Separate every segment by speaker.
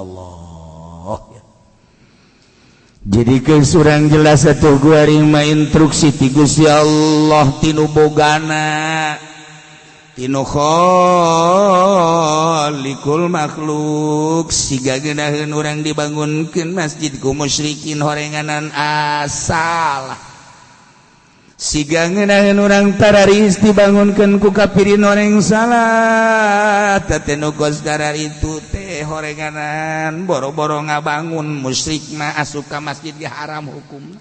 Speaker 1: Allah ya. Jadi kesurang jelas atuh guarima instruksi ti Gusti Allah tinu bogana tinu khaliqul makhluk siga geunaheun urang dibangunkeun masjid ku musyrikin horenganan asal siga ngeunaheun urang tararis dibangunkeun ku kafirin horeng salat teh nu kos karar itu teh horenganan boro-boro ngabangun musyrik mah asup ka masjid ge haram hukumna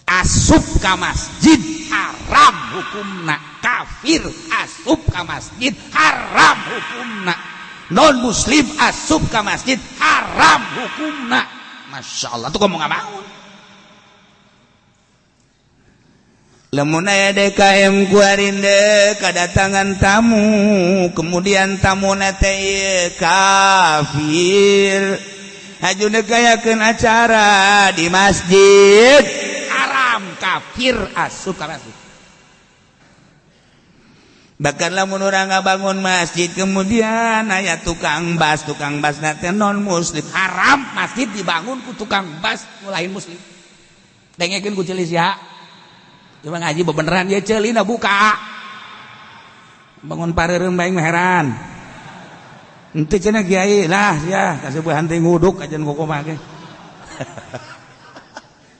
Speaker 1: asup ka masjid haram hukumna kafir asup ka masjid haram hukumna non muslim asup ka masjid haram hukumna Masya Allah tuh ngomong ngabangun lamun aya DKM kuarinde kadatangan tamu kemudian tamuna teh kafir hajuna gayakeun acara di masjid haram kafir asup ka masjid bahkan lamun urang ngabangun masjid kemudian aya tukang bas nate non muslim haram masjid dibangun ku tukang bas lain muslim dengekeun ku ceuli sia cuma ngaji beneran ya celina buka bangun pareureum bae heran henteu cenah kiai lah ya kaseueuhan teh nguduk ajan kokomah ge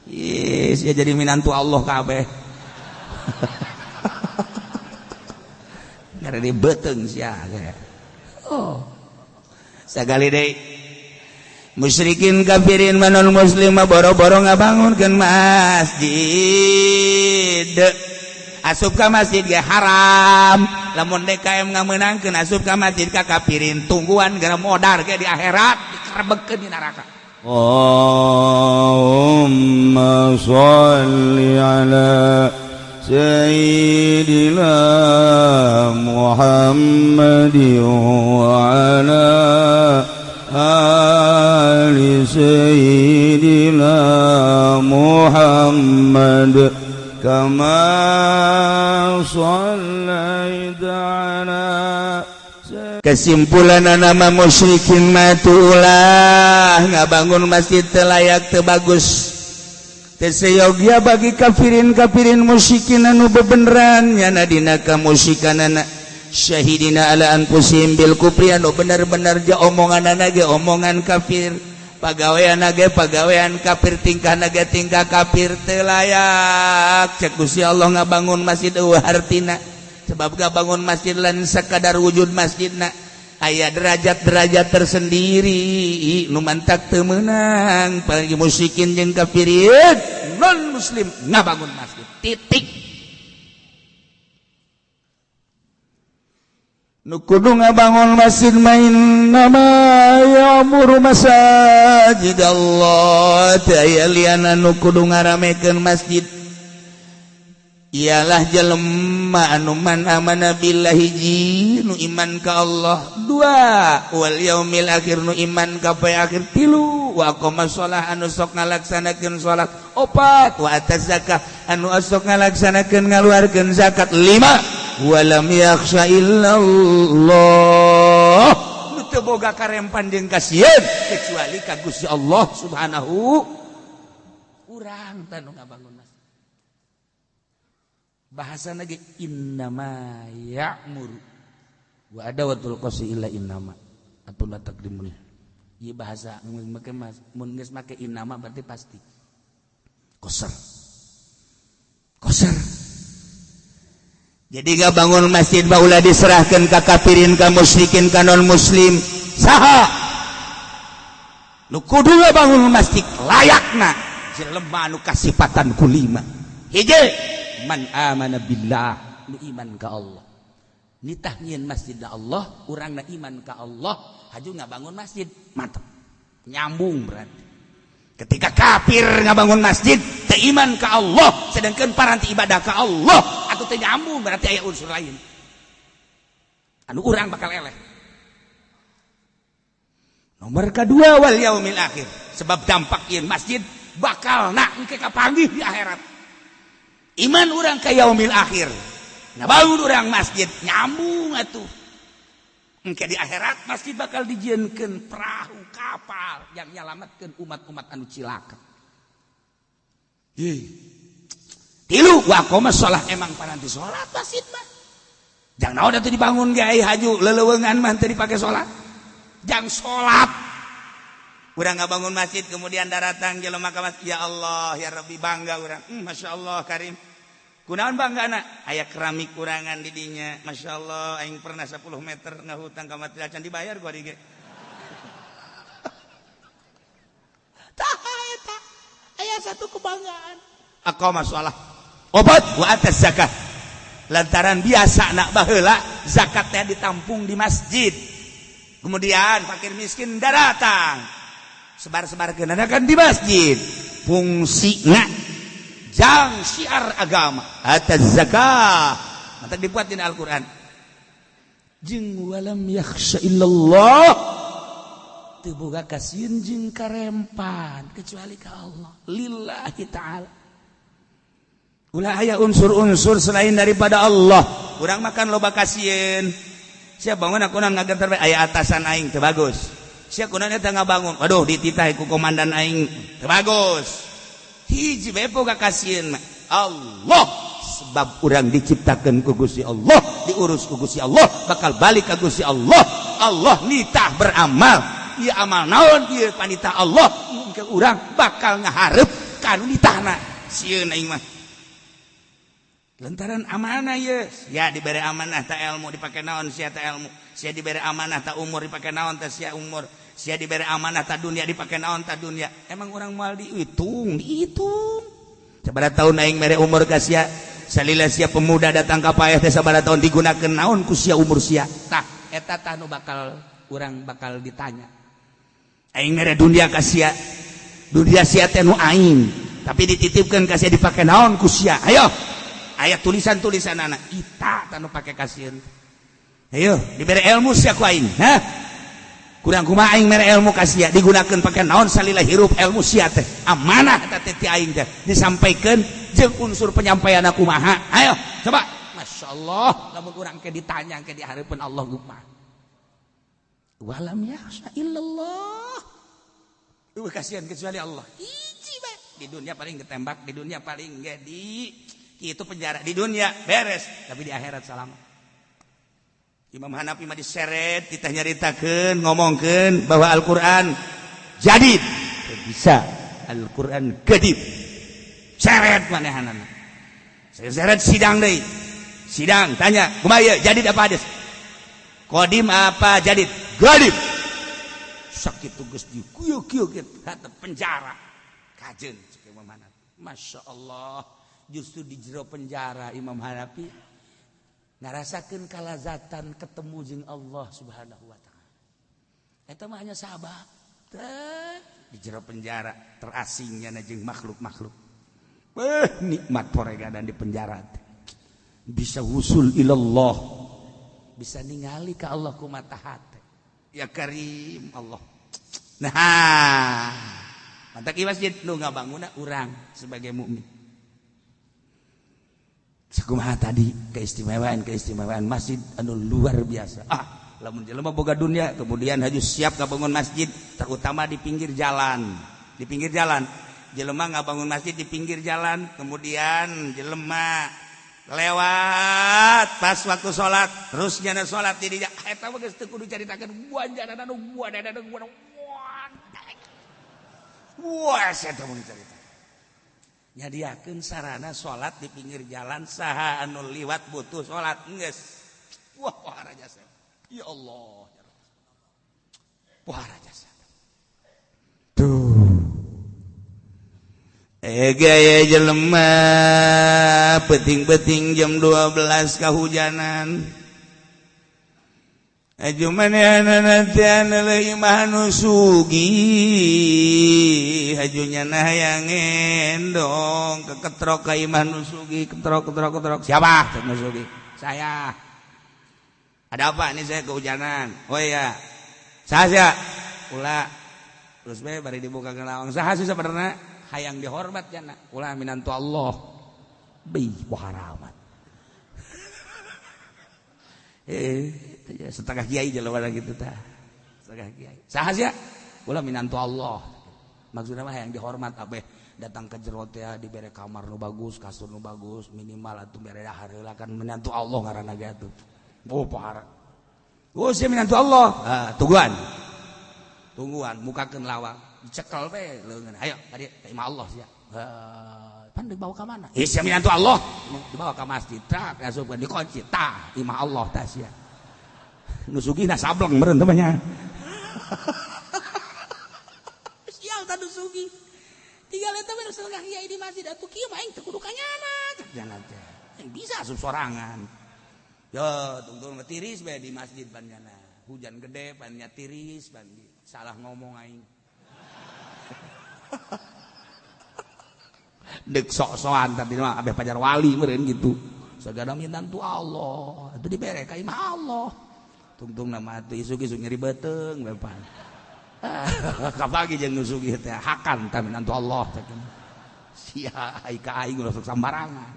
Speaker 1: yes ya jadi minantu Allah kabeh gara di beuteung sia oh sagali deui musyrikin kafirin manon muslim boro-boro ngabangunkeun masjid asup ka masjid ge haram lamun DKM ngameunangkeun asup ka masjid ka kafirin tungguan gara modar ge di akhirat dikarebegkeun di neraka
Speaker 2: Allahumma shalli ala sayyidina Muhammadin wa ala ali sayyidina Muhammad kama shallaita ala
Speaker 1: kesimpulan nama musyrikin matulah ngabangun masjid teu layak teu bagus teu sayogia bagi kafirin musyrikin anu bebeneran nyana dina kamusyikanana syahidina ala anfusihim bil kufri anu bener-bener ja omonganna ge omongan kafir pagaweanna ge pagawean kafir tingkahna ge tingkah kafir teu layak cek Gusti Allah ngabangun masjid eueuh artina sebab ngabangun masjid lain sakadar wujud masjidna aya derajat-derajat tersendiri nu mantak teu meunang palagi musyrikin jeung kafirin non muslim ngabangun masjid titik nu kudu ngabangun masjid main nama ya'muru masajid Allah taya liana nu kudu ngaramekeun masjid ialah jelema anu man amana billahi ji nu iman ka Allah dua wal yaumil akhir nu iman ka poe akhir tilu wa aqama shalah anu sok ngalaksanakeun salat opat wa ataz zakah anu sok ngalaksanakeun ngaluarkeun zakat lima walam yakhsha illallah nu teu boga karempan jeung kasieun kecuali ka Gusti Allah subhanahu urang tanu ngabangun masjid bahasana ge innama ya'muru wa adawatul qasdi illa innama atau la taqdimun ieu bahasa mun geus make innama berarti pasti qasar jadi ngabangun masjid baula diserahkeun ka kafirin ka musyrikin ka non muslim saha nu kudu ngabangun masjid layakna jelema anu kasifatan kulima hiji man amana billah nu iman ka Allah nitah nyieun masjid Allah urangna iman ka Allah haju ngabangun masjid mantap nyambung berarti ketika kafir ngabangun masjid teu iman ka Allah sedangkan paranti ibadah ka Allah atuh teu nyambung berarti aya unsur lain anu urang bakal eleh nomor kedua wal yaumil akhir sebab dampak ieu masjid bakal engke kapanggih di akhirat iman orang ke yaumil akhir ngabangun orang masjid nyambung atuh engke di akhirat masjid bakal dijieunkeun perahu kapal yang nyalametkeun umat-umat anu cilaka. Tilu waqoma sholat emang paranti sholat masjid mah. Jang naon atuh dibangun ge ai haju leuleungan mah teu dipake sholat. Jang sholat. Urang ngabangun masjid kemudian datang jelema ka masjid, ya Allah ya Rabbi bangga urang. Masyaallah Karim. Kunaon banggana? Aya keramik urangan di dinya. Masyaallah aing pernah 10 meter ngahutang ka mati acan dibayar gua di ge. Tah eta aya satu kebanggaan. Aqama shalah. Obat wa atas zakat. Lantaran biasa nak baheula zakat teh ditampung di masjid. Kemudian fakir miskin datang. Sebar-sebarkeun kan di masjid. Fungsina jang syiar agama atas zakat. Mata dibuat di Al-Qur'an. Jeung walam yakhsha illallah. Teu boga kasieun jeung karempan kecuali ka Allah. Lillahi ta'ala. Ulah aya unsur-unsur selain daripada Allah. Urang makan loba kasieun. Sia bangun aku ngagentar aya atasan aing teu bagus. Sia kunaon eta ngabangun. Waduh dititah ku komandan aing teu bagus. Hiji bae boga kasieun mah Allah. Sebab urang diciptakeun ku Gusti Allah, diurus ku Gusti Allah, bakal balik ka Gusti Allah. Allah nitah beramal. Ieu amal naon ieu panitah Allah. Mungkin urang bakal ngaharep kanu nitahna. Sieun aing mah lantaran amanah ya diberi amanah ta ilmu dipake naon sia ta ilmu, sia diberi amanah ta umur dipake naon ta sia umur, sia diberi amanah ta dunia dipake naon ta dunia. Emang urang moal dihitung sabaraha taun aing mere umur ka sia salila sia pemuda datang ka paeh teh sabaraha taun digunakeun naon ku sia umur sia. Tah eta tah nu bakal urang bakal ditanya. Aing mere dunia ka sia, dunia sia teh nu aing tapi dititipkeun ka sia dipake naon ku sia. Ayo aya tulisan-tulisan anak kita tanu pake kasieun. Ayo diberi ilmu sia ku aing. Kurang kumaha aing mere ilmu ka sia digunakeun pake naon salila hirup ilmu sia teh. Amanah eta teh ti aing teh disampaikeun jeung unsur penyampaian kumaha. Ayo coba. Masyaallah lamun urang ke ditanya ke di hareupeun Allah kumaha. Walam yakhsha illallah. Eueuh kasieun kecuali Allah. Hiji bae. Di dunia paling ditembak, di dunia paling ge di itu penjara di dunia beres tapi di akhirat selamat. Imam Hanafi mah diseret kita nyaritakeun ngomongkeun bahwa Al-Qur'an jadid bisa Al-Qur'an gadib seret manehanana. Saya seret sidang deui sidang tanya kumaha ieu jadid apa hades qadim apa jadid gadib sakit tugas di kieu-kieu hateup penjara kajeun cek Imam Hanafi. Masyaallah justru di jero penjara Imam Hanafi ngarasakeun kalazatan ketemu jeung Allah Subhanahu wa taala. Eta mah hanya sabab di jero penjara terasingnya jeung makhluk-makhluk. Nikmat poregadan di penjara teh. Bisa wusul ilallah. Bisa ningali ka Allah ku mata hate. Ya Karim Allah. Nah, mantap ieu masjid nu ngabangunna urang sebagai mukmin. Sakumaha tadi keistimewaan masjid anu luar biasa. Lamun jelema boga dunia kemudian haju siap ngabangun masjid terutama di pinggir jalan. Di pinggir jalan. Jelema ngabangun masjid di pinggir jalan kemudian jelema lewat pas waktu salat terus nyana salat di dinya eta mah geus teu kudu caritakeun buanjana nu buadana nu wah eta mah carita. Nyadiakeun sarana salat di pinggir jalan saha anu liwat butuh salat geus. Wah pohara jasa. Ya Allah. Pohara jasa. Tuh. Gaya jelema peting-peting jam 12 kahujanan. Aju manehna teh anu leuwih mah nu sugih, hajunya nah hayang endong keketrok ka imah nu sugih, ketrok. Siapa nu sugih? Saya. Ada apa ini saya kehujanan? Oh iya. Saha? Ulah. Terus bae bari dibuka ke lawang. Saha sih sabenerna? Hayang dihormat jana. Ulah minantu Allah. Beuh pohara amat. setengah kiai jelema gitu tah. Setengah kiai. Saha sia? Ulah minantu Allah. Maksudna mah yang dihormat abeh datang ke jero teh dibere kamar nu bagus, kasur nu bagus, minimal atuh bere dahar heula kan minantu Allah ngaranna ge atuh. Oh pohara. Oh sia minantu Allah. Tungguan. Tungguan mukakeun lawang. Dicekel we leungeun. Hayo tadi ka imah Allah sia. Pan dibawa ka mana? Sia minantu Allah. Dibawa ka masjid. Tak asupkeun dikunci. Tah imah Allah tah sia. Nu sugihna sableng meureun teh nya. Sial tadu sugih. Tinggal eta we setengah kiai di masjid atuh kieu mah aing teu kudu kanyana cek jangan teh. Bisa asup sorangan. Yo tungtung tiris bae di masjid banjana. Hujan gede bannya tiris ban salah ngomong aing. Dek sok-sokan tadi mah abeh pajar wali meureun gitu. Sagada minantu Allah, atuh dibere ka imah Allah. Tungtung nama atuh isuk-isuk nyeri beuteung bae. Kapagi jeung nu sugih teh hakan ta minantu Allah teh. Sia ai ka aing ulah sok sambarangan.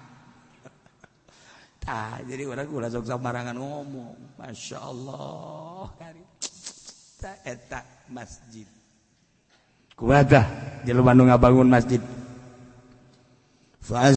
Speaker 1: Tah jadi urang ulah sok sambarangan ngomong. Masyaallah. Ta eta masjid. Kumaha jelema nu ngabangun masjid.